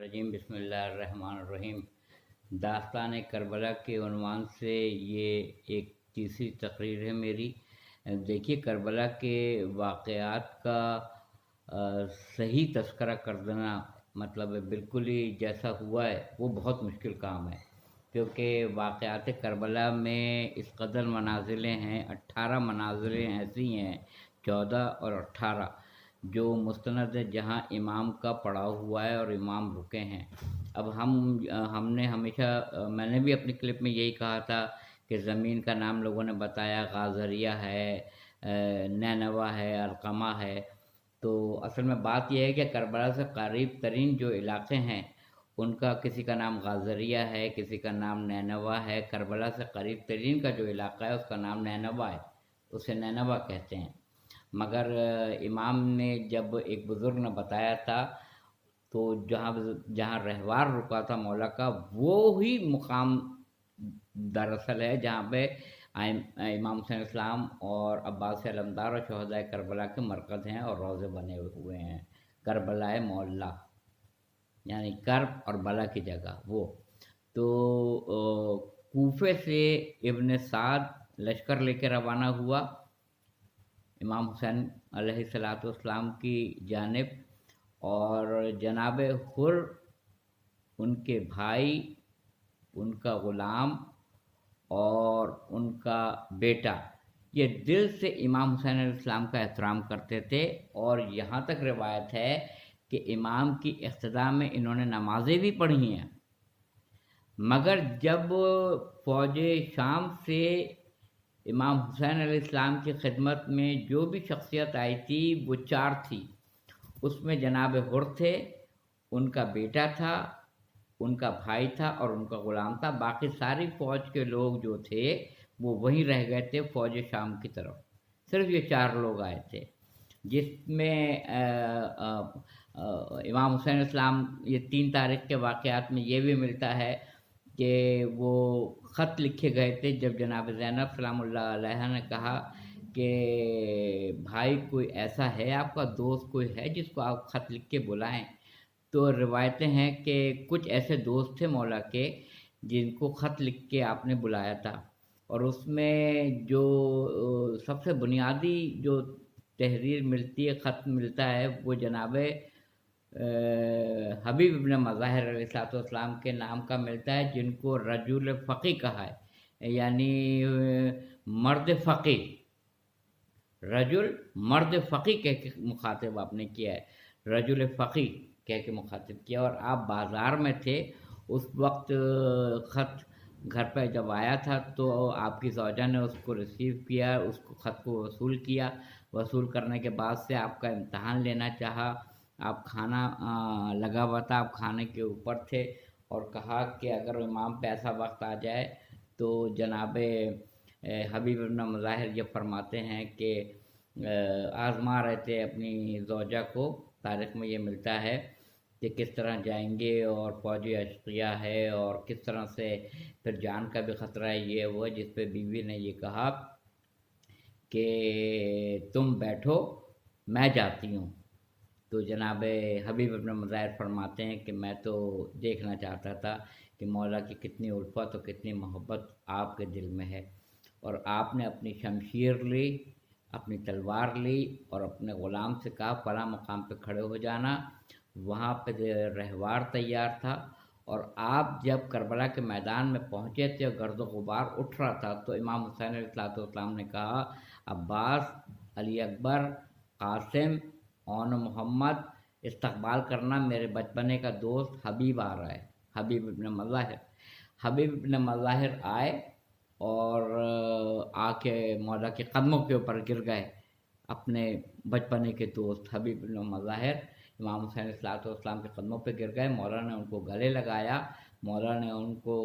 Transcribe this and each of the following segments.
रजीम बिस्मिल्लाह रहमान रहीम। दास्तान करबला के उन्वान से ये एक तीसरी तकरीर है मेरी। देखिए, करबला के वाक़यात का सही तज़किरा कर देना मतलब बिल्कुल ही जैसा हुआ है वो बहुत मुश्किल काम है, क्योंकि वाक़यात करबला में इस कदर मनाज़िलें हैं। 18 मनाज़िलें ऐसी हैं, 14 और 18 जो मुस्तनद है, जहाँ इमाम का पड़ाव हुआ है और इमाम रुके हैं। अब हमने हमेशा मैंने भी अपनी क्लिप में यही कहा था कि ज़मीन का नाम लोगों ने बताया, गाज़रिया है, नैनवा है, अलक़मा है। तो असल में बात यह है कि करबला से करीब तरीन जो इलाक़े हैं उनका किसी का नाम गाज़रिया है, किसी का नाम नैनवा है। करबला से करीब तरीन का जो इलाक़ा है उसका नाम नैनवा है, उसे नैनवा कहते हैं। मगर इमाम ने जब एक बुज़ुर्ग ने बताया था, तो जहाँ जहाँ रहवार रुका था मौला का, वो ही मुकाम दरअसल है जहाँ पे इमाम हुसैन इस्लाम और अब्बास अलमदार और शहदाए करबला के मरकज़ हैं और रोज़े बने हुए हैं। करबलाए मौला यानी कर्ब और बला की जगह वो। तो कूफे से इब्न साद लश्कर लेकर रवाना हुआ इमाम हुसैन अलैहिस्सलाम की जानिब, और जनाब हुर उनके भाई, उनका ग़ुलाम और उनका बेटा ये दिल से इमाम हुसैन अलैहिस्सलाम का एहतराम करते थे। और यहाँ तक रिवायत है कि इमाम की इक़्तिदा में इन्होंने नमाज़ें भी पढ़ी हैं। मगर जब फ़ौज शाम से इमाम हुसैन अलैहिस्सलाम की खिदमत में जो भी शख्सियत आई थी वो 4 थी। उसमें जनाब हुर थे, उनका बेटा था, उनका भाई था और उनका ग़ुलाम था। बाकी सारी फ़ौज के लोग जो थे वो वहीं रह गए थे फ़ौज शाम की तरफ। सिर्फ ये 4 लोग आए थे, जिसमें इमाम हुसैन इस्लाम ये 3 तारीख़ के वाक़यात में ये भी मिलता है कि वो ख़त लिखे गए थे। जब जनाब ज़ैनब सलामुल्लाह अलैहा ने कहा कि भाई कोई ऐसा है आपका दोस्त कोई है जिसको आप ख़त लिख के बुलाएं, तो रिवायतें हैं कि कुछ ऐसे दोस्त थे मौला के जिनको ख़त लिख के आपने बुलाया था। और उसमें जो सबसे बुनियादी जो तहरीर मिलती है, ख़त मिलता है, वो जनाब हबीब इब्न मज़ाहिर अलैहिस्सलाम के नाम का मिलता है, जिनको रजुल फ़क़ीह कहा है, यानी मर्द फ़क़ीह। रजुल मर्द फ़क़ीह कह के मुखातिब आपने किया है, रजुल फ़क़ीह कह के मुखातिब किया। और आप बाज़ार में थे उस वक्त, ख़त घर पर जब आया था तो आपकी ज़ौजा ने उसको रिसीव किया, उसको ख़त को वसूल किया। वसूल करने के बाद से आपका इम्तहान लेना चाहा। आप खाना लगा हुआ था, आप खाने के ऊपर थे, और कहा कि अगर इमाम पे ऐसा वक्त आ जाए तो जनाब हबीब इब्न मज़ाहिर ये फरमाते हैं कि आज़मा रहे थे अपनी ज़ौजा को। तारीख़ में ये मिलता है कि किस तरह जाएंगे और फ़ौजी अशक़िया है और किस तरह से फिर जान का भी ख़तरा है, ये वो, जिस पे बीवी ने ये कहा कि तुम बैठो मैं जाती हूँ। तो जनाब हबीब इब्न मज़ाहिर फरमाते हैं कि मैं तो देखना चाहता था कि मौला की कितनी उल्फ़त और कितनी मोहब्बत आपके दिल में है। और आपने अपनी शमशीर ली, अपनी तलवार ली और अपने ग़ुलाम से कहा फ़लाँ मकाम पे खड़े हो जाना। वहाँ पे रहवार तैयार था, और आप जब करबला के मैदान में पहुँचे थे और गर्द ग़ुबार उठ रहा था, तो इमाम हुसैन अलैहिस्सलाम ने कहा, अब्बास, अली अकबर, कासिम, औन मोहम्मद, इस्तक़बाल करना, मेरे बचपने का दोस्त हबीब आ रहा है, हबीब इब्न मज़ाहिर। हबीब इब्न मज़ाहिर आए और आके मौला के कदमों के ऊपर गिर गए। अपने बचपने के दोस्त हबीब इब्न मज़ाहिर इमाम हुसैन अलैहिस्सलाम के कदमों पे गिर गए। मौला ने उनको गले लगाया। मौला ने उनको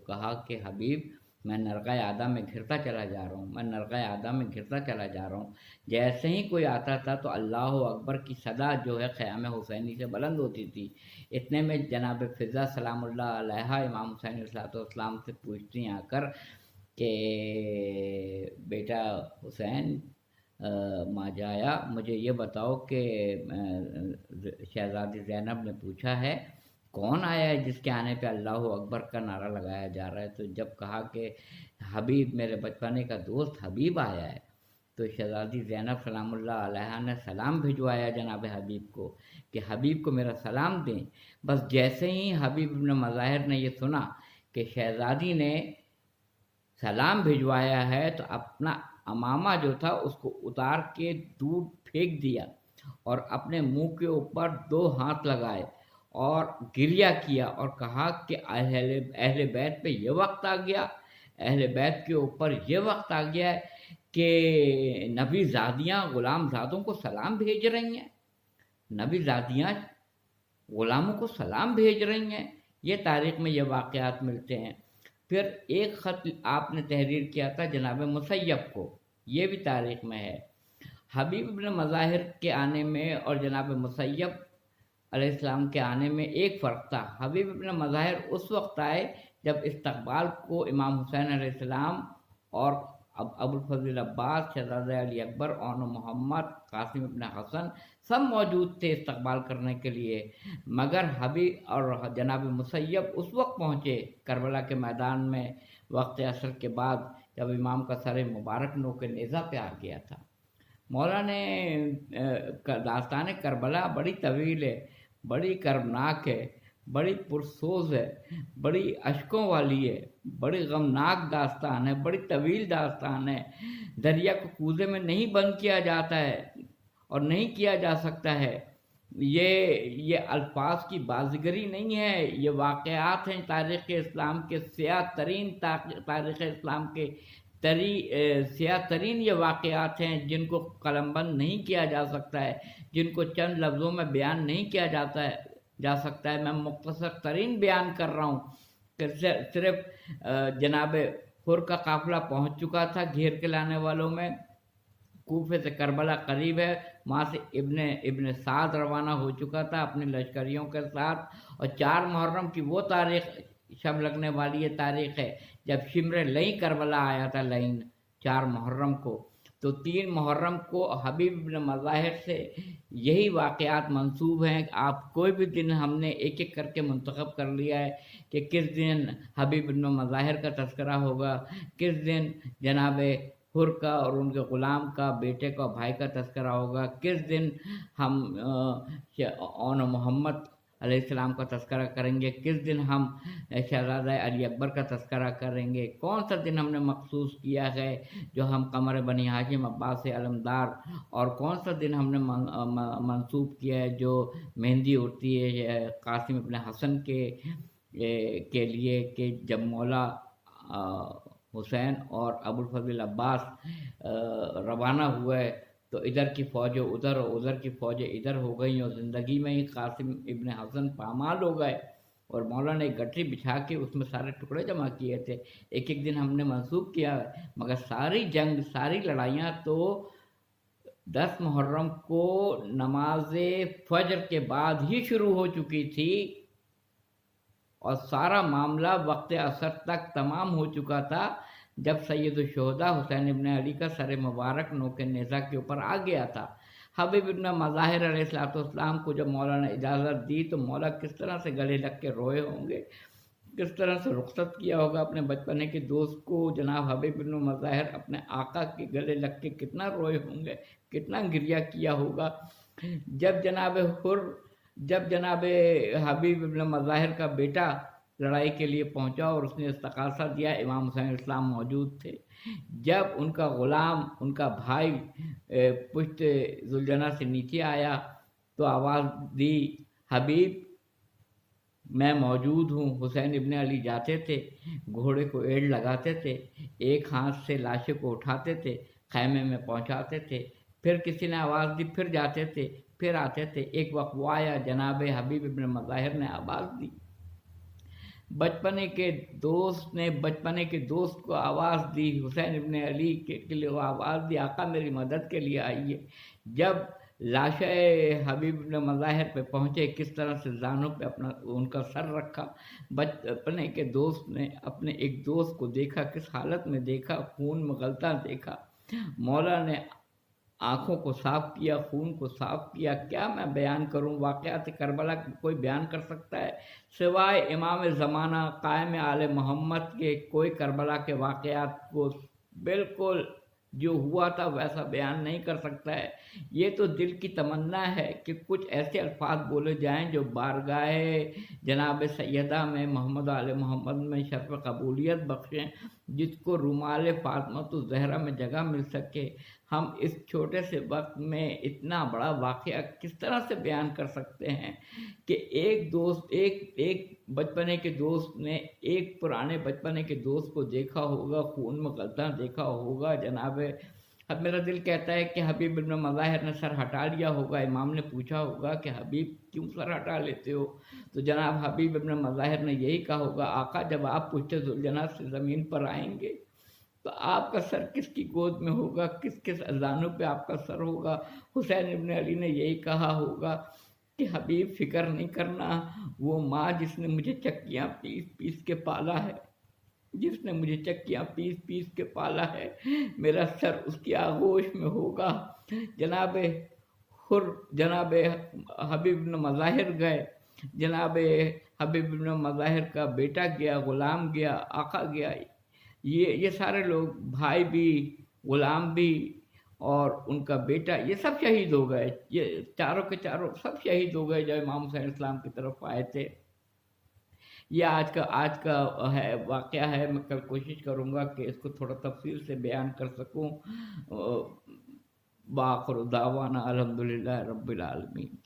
कहा कि हबीब, मैं नरक़ाए आदा में घिरता चला जा रहा हूँ, मैं नरक़ाए आदा में घिरता चला जा रहा हूँ। जैसे ही कोई आता था तो अल्लाह अकबर की सदा जो है ख़याम हुसैनी से बुलंद होती थी। इतने में जनाब फ़िज़ा सलामुल्लाह अलैहा इमाम हुसैन अलैहिस्सलाम से पूछती हैं आकर कि बेटा हुसैन, माजाया, मुझे ये बताओ कि शहज़ादी ज़ैनब ने पूछा है कौन आया है जिसके आने पे अल्लाह अकबर का नारा लगाया जा रहा है। तो जब कहा कि हबीब, मेरे बचपने का दोस्त हबीब आया है, तो शहज़ादी ज़ैनब सलामुल्लाह अलैहा ने सलाम भिजवाया जनाब हबीब को कि हबीब को मेरा सलाम दें। बस जैसे ही हबीब इब्न मज़ाहिर ने ये सुना कि शहज़ादी ने सलाम भिजवाया है, तो अपना अमामा जो था उसको उतार के दूर फेंक दिया और अपने मुंह के ऊपर 2 हाथ लगाए और गिरिया किया और कहा कि अहले बैत पे ये वक्त आ गया, अहले बैत के ऊपर ये वक्त आ गया है कि नबी ज़ादियाँ ग़ुलाम ज़ादों को सलाम भेज रही हैं, नबी ज़ादियाँ ग़ुलामों को सलाम भेज रही हैं। ये तारीख़ में ये वाक़यात मिलते हैं। फिर एक ख़त आपने तहरीर किया था जनाब मुसय्यब को, ये भी तारीख़ में है। हबीब इब्न मज़ाहिर के आने में और जनाब मुसय्यब अलैहिस्सलाम के आने में एक फ़र्क था। हबीब इब्न मज़ाहिर उस वक्त आए जब इस्तक़बाल को इमाम हुसैन अलैहिस्सलाम और अबुल फ़ज़ल अब्बास, शहज़ादा अली अकबर, औन मोहम्मद, कासिम इब्न हसन सब मौजूद थे इस्तक़बाल करने के लिए। मगर हबीब और जनाब मुसय्यब उस वक्त पहुँचे करबला के मैदान में वक्त असर के बाद, जब इमाम का सर मुबारक नोक नेज़ा पे आ गया था। मौला ने दास्तान करबला बड़ी तवील है, बड़ी कर्बनाक है, बड़ी पुरसोज है, बड़ी अशकों वाली है, बड़ी गमनाक दास्तान है, बड़ी तवील दास्तान है। दरिया को कूज़े में नहीं बंद किया जाता है और नहीं किया जा सकता है। ये अल्फाज की बाज़ीगरी नहीं है, ये वाक़यात हैं तारीख़ इस्लाम के सियाह तरीन तारीख़ इस्लाम के सियाह तरीन ये वाक़यात हैं जिनको कलमबंद नहीं किया जा सकता है, जिनको चंद लफ्ज़ों में बयान नहीं किया जा सकता है। मैं मुख्तसर तरीन बयान कर रहा हूँ कि सिर्फ जनाब हुर का काफ़िला पहुँच चुका था घेर के लाने वालों में। कूफे से करबला करीब है, वहाँ से इब्न साद रवाना हो चुका था अपने लश्करियों के साथ, और 4 मुहर्रम की वो तारीख़ शब लगने वाली ये तारीख़ है जब शिमर लई करबला आया था लईन 4 मुहर्रम को। तो 3 मुहर्रम को हबीब इब्न मज़ाहिर से यही वाक़यात मंसूब हैं। आप कोई भी दिन हमने एक एक करके मुंतखब कर लिया है कि किस दिन हबीब इब्न मज़ाहिर का तज़किरा होगा, किस दिन जनाब हुर का और उनके ग़ुलाम का, बेटे का, भाई का तज़किरा होगा, किस दिन हम औन मोहम्मद अलैहिस्सलाम का तज़किरा करेंगे, किस दिन हम शहज़ादा अली अकबर का तज़किरा करेंगे, कौन सा दिन हमने मखसूस किया है जो हम कमर बनी हाशिम अब्बास अलमदार, और कौन सा दिन हमने मंसूब किया है जो मेहंदी उड़ती है कासिम इब्न हसन के लिए कि जब मौला हुसैन और अबुल फ़ज़ल अब्बास रवाना हुए तो इधर की फ़ौजें उधर और उधर की फ़ौजें इधर हो गई और ज़िंदगी में ही कासिम इब्न हसन पामाल हो गए और मौला ने एक गठरी बिछा के उसमें सारे टुकड़े जमा किए थे। एक एक दिन हमने मंसूब किया, मगर सारी जंग, सारी लड़ाइयाँ तो 10 मुहर्रम को नमाज फजर के बाद ही शुरू हो चुकी थी और सारा मामला वक्त असर तक तमाम हो चुका था जब सैयदुश्शुहदा हुसैन इब्न अली का सर मुबारक नोक नेज़ा के ऊपर आ गया था। हबीब इब्न मज़ाहिर अलैहिस्सलाम को जब मौला ने इजाज़त दी तो मौला किस तरह से गले लग के रोए होंगे, किस तरह से रुखसत किया होगा अपने बचपने के दोस्त को। जनाब हबीब इब्न मज़ाहिर अपने आका के गले लग के कितना रोए होंगे, कितना गिरिया किया होगा। जब जनाब हबीब इब्न मज़ाहिर का बेटा लड़ाई के लिए पहुंचा और उसने इस्तग़ासा दिया, इमाम हुसैन इस्लाम मौजूद थे। जब उनका ग़ुलाम, उनका भाई पुश्त ज़ुलजना से नीचे आया तो आवाज़ दी, हबीब मैं मौजूद हूँ। हुसैन इब्न अली जाते थे, घोड़े को एड़ लगाते थे, एक हाथ से लाशों को उठाते थे, खैमे में पहुँचाते थे, फिर किसी ने आवाज़ दी, फिर जाते थे, फिर आते थे। एक वक्त वो आया, जनाब हबीब इब्न मज़ाहिर ने आवाज़ दी, बचपने के दोस्त को आवाज़ दी, हुसैन इब्न अली के लिए वो आवाज़ दी, आका मेरी मदद के लिए आइए। जब लाशे हबीब इब्न मज़ाहिर पे पहुँचे, किस तरह से ज़ानों पे उनका सर रखा। बचपने के दोस्त ने अपने एक दोस्त को देखा, किस हालत में देखा, खून में गलता देखा। मौला ने आँखों को साफ़ किया, खून को साफ़ किया। क्या मैं बयान करूँ, वाक़यात करबला कोई बयान कर सकता है सिवाय इमाम ज़माना क़ाइम आले मोहम्मद के? कोई करबला के वाक़यात को बिल्कुल जो हुआ था वैसा बयान नहीं कर सकता है। ये तो दिल की तमन्ना है कि कुछ ऐसे अल्फाज बोले जाएं जो बारगाहे जनाब सैयदा में मोहम्मद आले मोहम्मद में शर्फ़ कबूलियत बख्शें, जिसको रुमाल फ़ातिमतुज़ ज़हरा में जगह मिल सके। हम इस छोटे से वक्त में इतना बड़ा वाक़या किस तरह से बयान कर सकते हैं कि एक बचपने के दोस्त ने एक पुराने बचपने के दोस्त को देखा होगा, खून में गलता देखा होगा जनाब। अब मेरा दिल कहता है कि हबीब इब्न मज़ाहिर ने सर हटा लिया होगा। इमाम ने पूछा होगा कि हबीब क्यों सर हटा लेते हो? तो जनाब हबीब इब्न मज़ाहिर ने यही कहा होगा, आका जब आप पुश्ते ज़ुल्जनात से ज़मीन पर आएंगे तो आपका सर किसकी गोद में होगा, किस किस अजानों पे आपका सर होगा? हुसैन इब्न अली ने यही कहा होगा कि हबीब फ़िक्र नहीं करना, वो माँ जिसने मुझे चक्कियाँ पीस पीस के पाला है, जिसने मुझे चक्कियाँ पीस पीस के पाला है, मेरा सर उसकी आगोश में होगा। जनाब जनाब हबीब इब्न मज़ाहिर गए, जनाब हबीब इब्न मज़ाहिर का बेटा गया, ग़ुलाम गया, आका गया। ये सारे लोग, भाई भी, ग़ुलाम भी और उनका बेटा, ये सब शहीद हो गए। ये चारों के चारों सब शहीद हो गए जब इमाम हुसैन इस्लाम की तरफ आए थे। ये आज का है वाक़या है। मैं कल कोशिश करूँगा कि इसको थोड़ा तफसील से बयान कर सकूँ। बाखिर दावाना अल्हम्दुलिल्लाह रब्बिल आलमीन।